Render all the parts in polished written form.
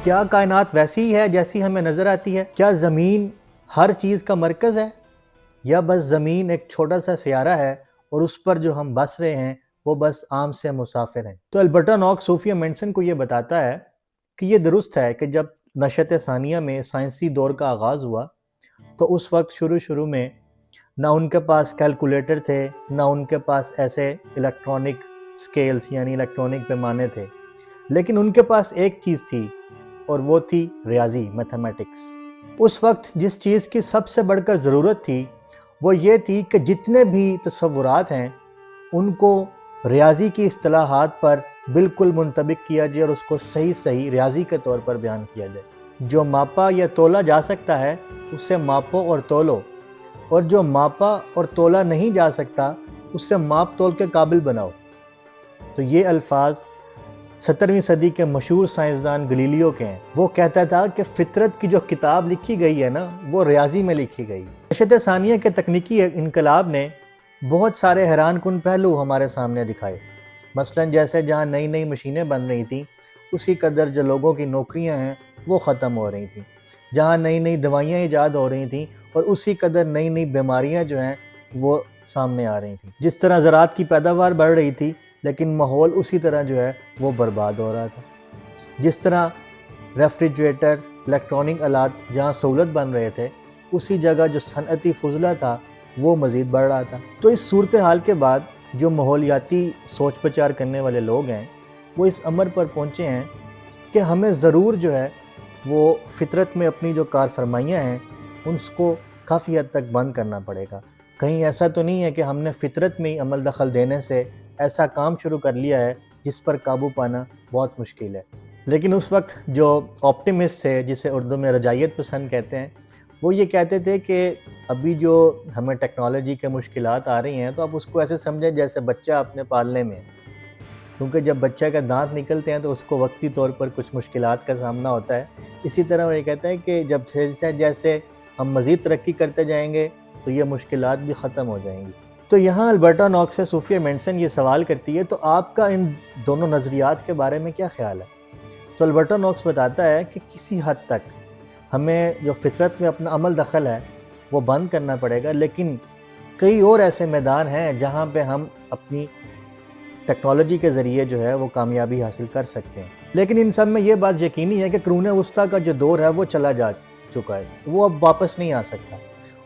کیا کائنات ویسی ہی ہے جیسی ہمیں نظر آتی ہے؟ کیا زمین ہر چیز کا مرکز ہے یا بس زمین ایک چھوٹا سا سیارہ ہے اور اس پر جو ہم بس رہے ہیں وہ بس عام سے مسافر ہیں؟ تو البرٹا نوکس صوفیہ مینسن کو یہ بتاتا ہے کہ یہ درست ہے کہ جب نشأت ثانیہ میں سائنسی دور کا آغاز ہوا تو اس وقت شروع میں نہ ان کے پاس کیلکولیٹر تھے، نہ ان کے پاس ایسے الیکٹرانک سکیلز یعنی الیکٹرانک پیمانے تھے، لیکن ان کے پاس ایک چیز تھی اور وہ تھی ریاضی، میتھمیٹکس۔ اس وقت جس چیز کی سب سے بڑھ کر ضرورت تھی وہ یہ تھی کہ جتنے بھی تصورات ہیں ان کو ریاضی کی اصطلاحات پر بالکل منطبق کیا جائے اور اس کو صحیح ریاضی کے طور پر بیان کیا جائے۔ جو ماپا یا تولا جا سکتا ہے اسے ماپو اور تولو، اور جو ماپا اور تولا نہیں جا سکتا اسے ماپ تول کے قابل بناؤ۔ تو یہ الفاظ 17ویں صدی کے مشہور سائنسدان گلیلیو کے ہیں۔ وہ کہتا تھا کہ فطرت کی جو کتاب لکھی گئی ہے نا وہ ریاضی میں لکھی گئی۔ نشأت ثانیہ کے تکنیکی انقلاب نے بہت سارے حیران کن پہلو ہمارے سامنے دکھائے، مثلا جیسے جہاں نئی مشینیں بن رہی تھیں اسی قدر جو لوگوں کی نوکریاں ہیں وہ ختم ہو رہی تھیں، جہاں نئی دوائیاں ایجاد ہو رہی تھیں اور اسی قدر نئی بیماریاں جو ہیں وہ سامنے آ رہی تھیں، جس طرح زراعت کی پیداوار بڑھ رہی تھی لیکن ماحول اسی طرح جو ہے وہ برباد ہو رہا تھا، جس طرح ریفریجریٹر، الیکٹرانک آلات جہاں سہولت بن رہے تھے اسی جگہ جو صنعتی فضلہ تھا وہ مزید بڑھ رہا تھا۔ تو اس صورتحال کے بعد جو ماحولیاتی سوچ بچار کرنے والے لوگ ہیں وہ اس امر پر پہنچے ہیں کہ ہمیں ضرور جو ہے وہ فطرت میں اپنی جو کار فرمائیاں ہیں ان کو کافی حد تک بند کرنا پڑے گا۔ کہیں ایسا تو نہیں ہے کہ ہم نے فطرت میں ہی عمل دخل دینے سے ایسا کام شروع کر لیا ہے جس پر قابو پانا بہت مشکل ہے۔ لیکن اس وقت جو آپٹیمسٹ تھے، جسے اردو میں رجائیت پسند کہتے ہیں، وہ یہ کہتے تھے کہ ابھی جو ہمیں ٹیکنالوجی کے مشکلات آ رہی ہیں تو آپ اس کو ایسے سمجھیں جیسے بچہ اپنے پالنے میں، کیونکہ جب بچہ کا دانت نکلتے ہیں تو اس کو وقتی طور پر کچھ مشکلات کا سامنا ہوتا ہے۔ اسی طرح وہ یہ کہتا ہے کہ جب جیسے ہم مزید ترقی کرتے جائیں گے تو یہ مشکلات بھی ختم ہو جائیں گی۔ تو یہاں البرٹا نوکس سے صوفیہ مینسن یہ سوال کرتی ہے تو آپ کا ان دونوں نظریات کے بارے میں کیا خیال ہے؟ تو البرٹا نوکس بتاتا ہے کہ کسی حد تک ہمیں جو فطرت میں اپنا عمل دخل ہے وہ بند کرنا پڑے گا، لیکن کئی اور ایسے میدان ہیں جہاں پہ ہم اپنی ٹیکنالوجی کے ذریعے جو ہے وہ کامیابی حاصل کر سکتے ہیں۔ لیکن ان سب میں یہ بات یقینی ہے کہ قرون وسطیٰ کا جو دور ہے وہ چلا جا چکا ہے، وہ اب واپس نہیں آ سکتا،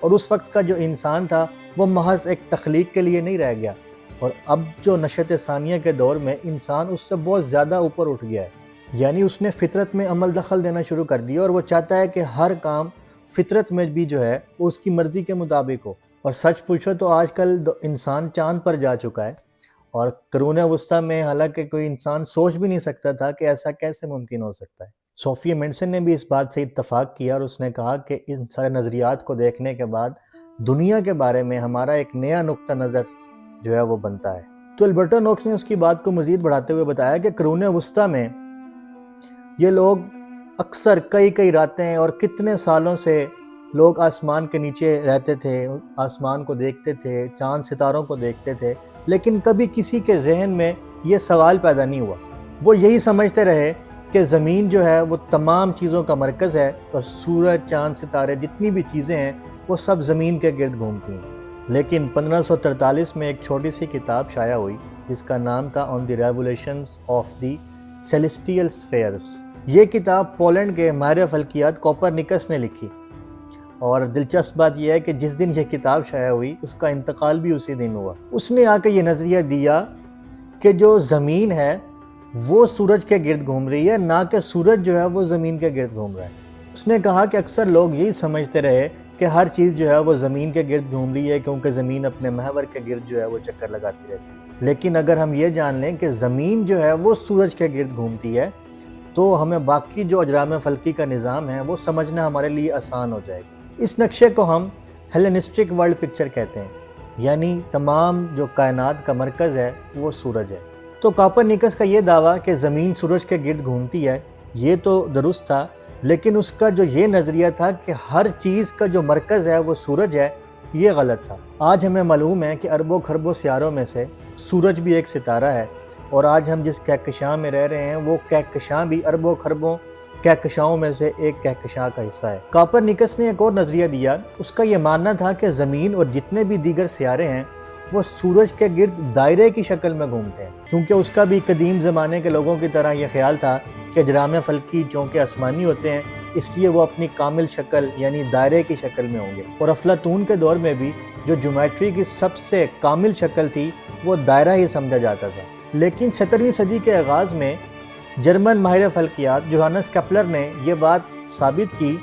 اور اس وقت کا جو انسان تھا وہ محض ایک تخلیق کے لیے نہیں رہ گیا، اور اب جو نشأت ثانیہ کے دور میں انسان اس سے بہت زیادہ اوپر اٹھ گیا ہے، یعنی اس نے فطرت میں عمل دخل دینا شروع کر دیا اور وہ چاہتا ہے کہ ہر کام فطرت میں بھی جو ہے وہ اس کی مرضی کے مطابق ہو۔ اور سچ پوچھو تو آج کل انسان چاند پر جا چکا ہے، اور قرون وسطیٰ میں حالانکہ کوئی انسان سوچ بھی نہیں سکتا تھا کہ ایسا کیسے ممکن ہو سکتا ہے۔ صوفیہ مینسن نے بھی اس بات سے اتفاق کیا اور اس نے کہا کہ ان سارے نظریات کو دیکھنے کے بعد دنیا کے بارے میں ہمارا ایک نیا نقطہ نظر جو ہے وہ بنتا ہے۔ تو البرٹا نوکس نے اس کی بات کو مزید بڑھاتے ہوئے بتایا کہ قرون وسطیٰ میں یہ لوگ اکثر کئی راتیں اور کتنے سالوں سے لوگ آسمان کے نیچے رہتے تھے، آسمان کو دیکھتے تھے، چاند ستاروں کو دیکھتے تھے، لیکن کبھی کسی کے ذہن میں یہ سوال پیدا نہیں ہوا۔ وہ یہی سمجھتے رہے کہ زمین جو ہے وہ تمام چیزوں کا مرکز ہے اور سورج، چاند، ستارے، جتنی بھی چیزیں ہیں وہ سب زمین کے گرد گھومتی ہیں۔ لیکن 1543 میں ایک چھوٹی سی کتاب شائع ہوئی جس کا نام تھا آن دی ریولیوشنز آف دی سیلیسٹیل اسفیئرز۔ یہ کتاب پولینڈ کے ماہر فلکیات کوپرنیکس نے لکھی، اور دلچسپ بات یہ ہے کہ جس دن یہ کتاب شائع ہوئی اس کا انتقال بھی اسی دن ہوا۔ اس نے آ کے یہ نظریہ دیا کہ جو زمین ہے وہ سورج کے گرد گھوم رہی ہے، نہ کہ سورج جو ہے وہ زمین کے گرد گھوم رہا ہے۔ اس نے کہا کہ اکثر لوگ یہی سمجھتے رہے کہ ہر چیز جو ہے وہ زمین کے گرد گھوم رہی ہے کیونکہ زمین اپنے محور کے گرد جو ہے وہ چکر لگاتی رہتی ہے، لیکن اگر ہم یہ جان لیں کہ زمین جو ہے وہ سورج کے گرد گھومتی ہے تو ہمیں باقی جو اجرام فلکی کا نظام ہے وہ سمجھنا ہمارے لیے آسان ہو جائے گا۔ اس نقشے کو ہم ہیلینسٹک ورلڈ پکچر کہتے ہیں، یعنی تمام جو کائنات کا مرکز ہے وہ سورج ہے۔ تو کوپرنیکس کا یہ دعویٰ کہ زمین سورج کے گرد گھومتی ہے یہ تو درست تھا، لیکن اس کا جو یہ نظریہ تھا کہ ہر چیز کا جو مرکز ہے وہ سورج ہے، یہ غلط تھا۔ آج ہمیں معلوم ہے کہ اربوں خربوں سیاروں میں سے سورج بھی ایک ستارہ ہے، اور آج ہم جس کہکشاں میں رہ رہے ہیں وہ کہکشاں بھی اربوں خربوں کہکشاؤں میں سے ایک کہکشاں کا حصہ ہے۔ کاپرنیکس نے ایک اور نظریہ دیا۔ اس کا یہ ماننا تھا کہ زمین اور جتنے بھی دیگر سیارے ہیں وہ سورج کے گرد دائرے کی شکل میں گھومتے ہیں، کیونکہ اس کا بھی قدیم زمانے کے لوگوں کی طرح یہ خیال تھا کہ اجرام فلکی چونکہ آسمانی ہوتے ہیں اس لیے وہ اپنی کامل شکل یعنی دائرے کی شکل میں ہوں گے، اور افلاطون کے دور میں بھی جو جیومیٹری کی سب سے کامل شکل تھی وہ دائرہ ہی سمجھا جاتا تھا۔ لیکن 17ویں صدی کے آغاز میں جرمن ماہر فلکیات جوہانس کیپلر نے یہ بات ثابت کی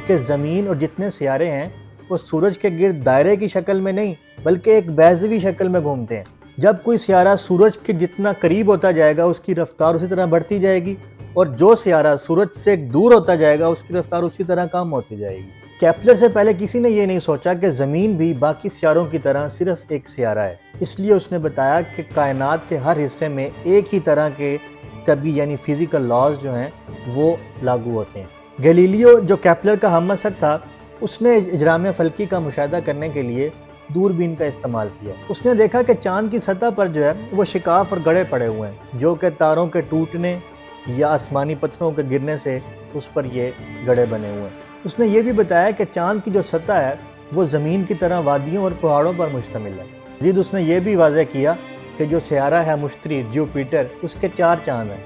کہ زمین اور جتنے سیارے ہیں وہ سورج کے گرد دائرے کی شکل میں نہیں بلکہ ایک بیضوی شکل میں گھومتے ہیں۔ جب کوئی سیارہ سورج کے جتنا قریب ہوتا جائے گا اس کی رفتار اسی طرح بڑھتی جائے گی، اور جو سیارہ سورج سے دور ہوتا جائے گا اس کی رفتار اسی طرح کم ہوتی جائے گی۔ کیپلر سے پہلے کسی نے یہ نہیں سوچا کہ زمین بھی باقی سیاروں کی طرح صرف ایک سیارہ ہے، اس لیے اس نے بتایا کہ کائنات کے ہر حصے میں ایک ہی طرح کے طبعی یعنی فزیکل لاز جو ہیں وہ لاگو ہوتے ہیں۔ گیلیلیو جو کیپلر کا ہم عصر تھا، اس نے اجرام فلکی کا مشاہدہ کرنے کے لیے دوربین کا استعمال کیا۔ اس نے دیکھا کہ چاند کی سطح پر جو ہے وہ شکاف اور گڑھے پڑے ہوئے ہیں جو کہ تاروں کے ٹوٹنے یا آسمانی پتھروں کے گرنے سے اس پر یہ گڑھے بنے ہوئے ہیں۔ اس نے یہ بھی بتایا کہ چاند کی جو سطح ہے وہ زمین کی طرح وادیوں اور پہاڑوں پر مشتمل ہے۔ مزید اس نے یہ بھی واضح کیا کہ جو سیارہ ہے مشتری جوپیٹر، اس کے 4 چاند ہیں،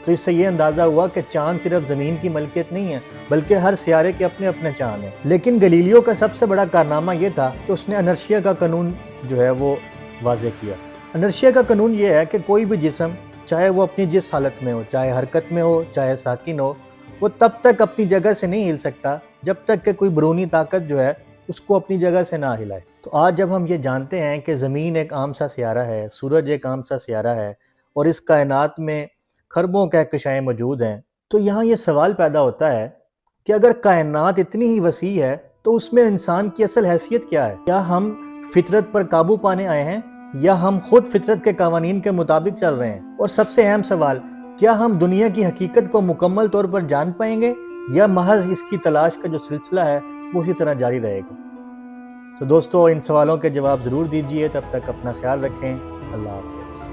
تو اس سے یہ اندازہ ہوا کہ چاند صرف زمین کی ملکیت نہیں ہے بلکہ ہر سیارے کے اپنے اپنے چاند ہیں۔ لیکن گلیلیو کا سب سے بڑا کارنامہ یہ تھا کہ اس نے انرشیا کا قانون جو ہے وہ واضح کیا۔ انرشیا کا قانون یہ ہے کہ کوئی بھی جسم چاہے وہ اپنی جس حالت میں ہو، چاہے حرکت میں ہو، چاہے ساکن ہو، وہ تب تک اپنی جگہ سے نہیں ہل سکتا جب تک کہ کوئی بیرونی طاقت جو ہے اس کو اپنی جگہ سے نہ ہلائے۔ تو آج جب ہم یہ جانتے ہیں کہ زمین ایک عام سا سیارہ ہے، سورج ایک عام سا سیارہ ہے اور اس کائنات میں خربوں کہکشائیں موجود ہیں، تو یہاں یہ سوال پیدا ہوتا ہے کہ اگر کائنات اتنی ہی وسیع ہے تو اس میں انسان کی اصل حیثیت کیا ہے؟ کیا ہم فطرت پر قابو پانے آئے ہیں یا ہم خود فطرت کے قوانین کے مطابق چل رہے ہیں؟ اور سب سے اہم سوال، کیا ہم دنیا کی حقیقت کو مکمل طور پر جان پائیں گے یا محض اس کی تلاش کا جو سلسلہ ہے وہ اسی طرح جاری رہے گا؟ تو دوستو ان سوالوں کے جواب ضرور دیجئے، تب تک اپنا خیال رکھیں۔ اللہ حافظ۔